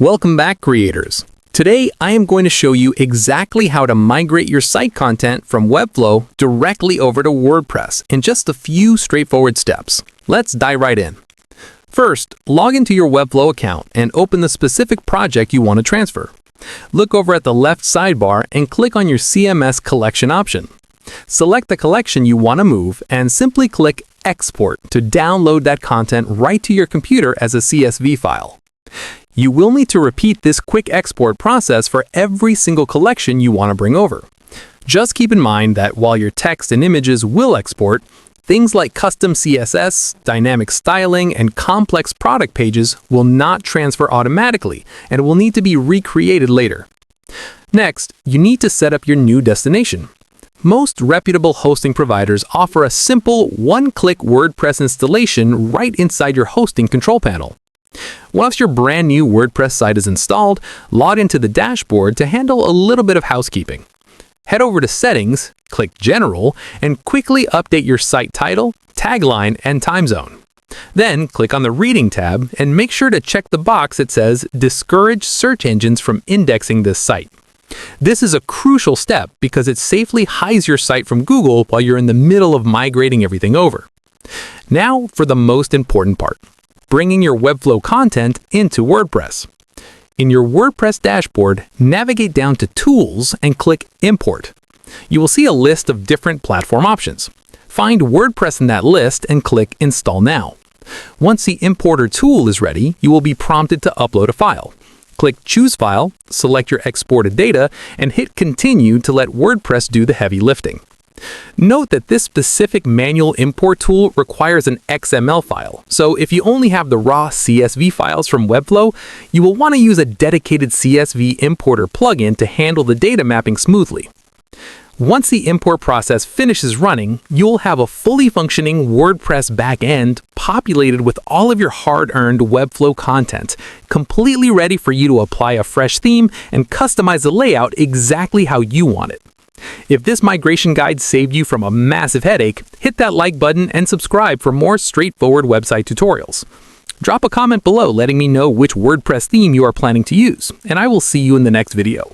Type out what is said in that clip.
Welcome back, creators. Today, I am going to show you exactly how to migrate your site content from Webflow directly over to WordPress in just a few straightforward steps. Let's dive right in. First, log into your Webflow account and open the specific project you want to transfer. Look over at the left sidebar and click on your CMS collection option. Select the collection you want to move and simply click Export to download that content right to your computer as a CSV file. You will need to repeat this quick export process for every single collection you want to bring over. Just keep in mind that while your text and images will export, things like custom CSS, dynamic styling, and complex product pages will not transfer automatically and will need to be recreated later. Next, you need to set up your new destination. Most reputable hosting providers offer a simple one-click WordPress installation right inside your hosting control panel. Once your brand new WordPress site is installed, log into the dashboard to handle a little bit of housekeeping. Head over to Settings, click General, and quickly update your site title, tagline, and time zone. Then click on the Reading tab and make sure to check the box that says Discourage search engines from indexing this site. This is a crucial step because it safely hides your site from Google while you're in the middle of migrating everything over. Now for the most important part: bringing your Webflow content into WordPress. In your WordPress dashboard, navigate down to Tools and click Import. You will see a list of different platform options. Find WordPress in that list and click Install Now. Once the importer tool is ready, you will be prompted to upload a file. Click Choose File, select your exported data, and hit Continue to let WordPress do the heavy lifting. Note that this specific manual import tool requires an XML file, so if you only have the raw CSV files from Webflow, you will want to use a dedicated CSV importer plugin to handle the data mapping smoothly. Once the import process finishes running, you'll have a fully functioning WordPress backend populated with all of your hard-earned Webflow content, completely ready for you to apply a fresh theme and customize the layout exactly how you want it. If this migration guide saved you from a massive headache, hit that like button and subscribe for more straightforward website tutorials. Drop a comment below letting me know which WordPress theme you are planning to use, and I will see you in the next video.